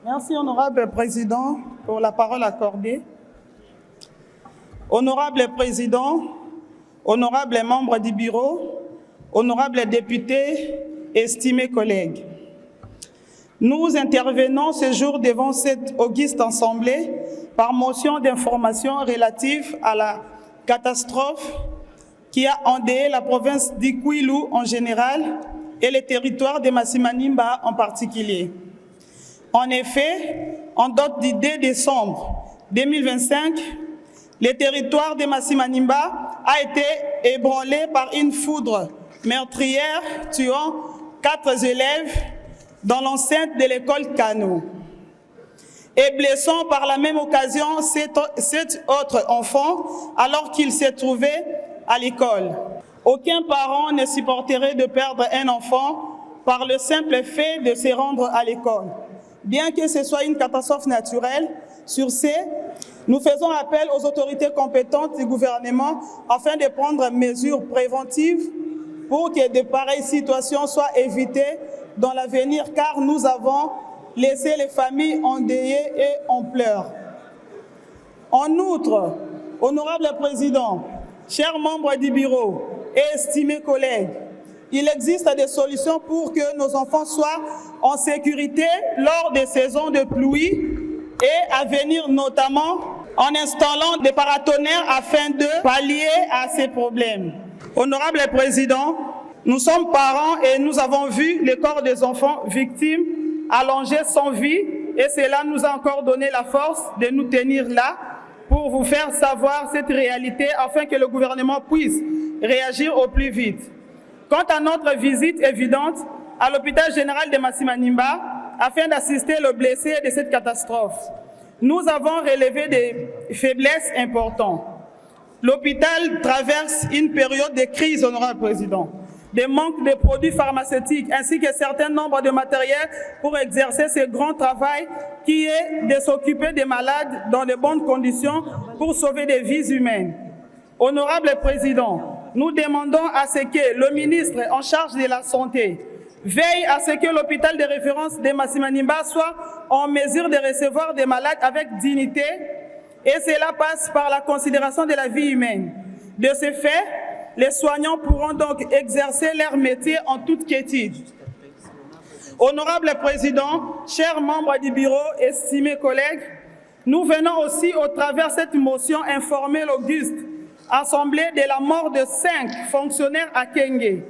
Merci, Honorable Président, pour la parole accordée. Honorable Président, honorables membres du bureau, honorables députés, estimés collègues, nous intervenons ce jour devant cette auguste assemblée par motion d'information relative à la catastrophe qui a endeuillé la province du Kwilu en général et le territoire de Massimanimba en particulier. En effet, en date du 2 décembre 2025, le territoire de Massimanimba a été ébranlé par une foudre meurtrière tuant 4 élèves dans l'enceinte de l'école Kano et blessant par la même occasion 7 autres enfants alors qu'ils se trouvaient à l'école. Aucun parent ne supporterait de perdre un enfant par le simple fait de se rendre à l'école. Bien que ce soit une catastrophe naturelle, sur ce, nous faisons appel aux autorités compétentes du gouvernement afin de prendre mesures préventives pour que de pareilles situations soient évitées dans l'avenir, car nous avons laissé les familles endeuillées et en pleurs. En outre, Honorable Président, chers membres du bureau et estimés collègues, il existe des solutions pour que nos enfants soient en sécurité lors des saisons de pluie et à venir, notamment en installant des paratonnerres afin de pallier à ces problèmes. Honorable Président, nous sommes parents et nous avons vu les corps des enfants victimes allongés sans vie et cela nous a encore donné la force de nous tenir là pour vous faire savoir cette réalité afin que le gouvernement puisse réagir au plus vite. Quant à notre visite évidente à l'hôpital général de Massimanimba, afin d'assister le blessé de cette catastrophe, nous avons relevé des faiblesses importantes. L'hôpital traverse une période de crise, Honorable Président, des manques de produits pharmaceutiques ainsi que certains nombres de matériel pour exercer ce grand travail qui est de s'occuper des malades dans de bonnes conditions pour sauver des vies humaines. Honorable Président, nous demandons à ce que le ministre en charge de la Santé veille à ce que l'hôpital de référence de Massimanimba soit en mesure de recevoir des malades avec dignité et cela passe par la considération de la vie humaine. De ce fait, les soignants pourront donc exercer leur métier en toute quiétude. Honorable Président, chers membres du bureau, estimés collègues, nous venons aussi au travers de cette motion informer l'auguste Assemblée de la mort de 5 fonctionnaires à Kenge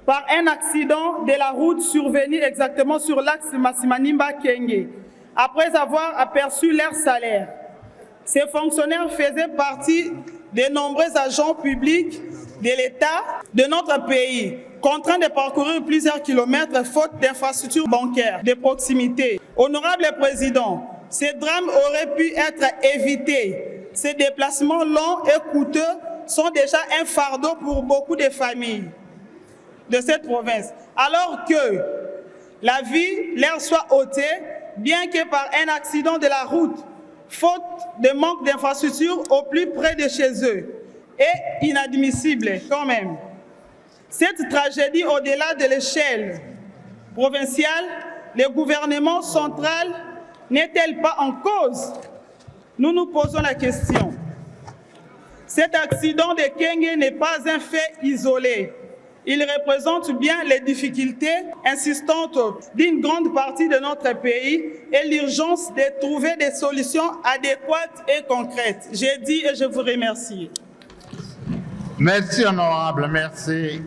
par un accident de la route survenu exactement sur l'axe Massimanimba-Kenge, après avoir aperçu leur salaire. Ces fonctionnaires faisaient partie des nombreux agents publics de l'État de notre pays, contraints de parcourir plusieurs kilomètres faute d'infrastructures bancaires de proximité. Honorable Président, ces drames auraient pu être évités. Ces déplacements longs et coûteux sont déjà un fardeau pour beaucoup de familles de cette province, alors que la vie leur soit ôtée, bien que par un accident de la route, faute de manque d'infrastructures au plus près de chez eux, est inadmissible quand même. Cette tragédie, au-delà de l'échelle provinciale, le gouvernement central n'est-elle pas en cause? Nous nous posons la question. Cet accident de Kenge n'est pas un fait isolé. Il représente bien les difficultés insistantes d'une grande partie de notre pays et l'urgence de trouver des solutions adéquates et concrètes. J'ai dit et je vous remercie. Merci, honorable, merci.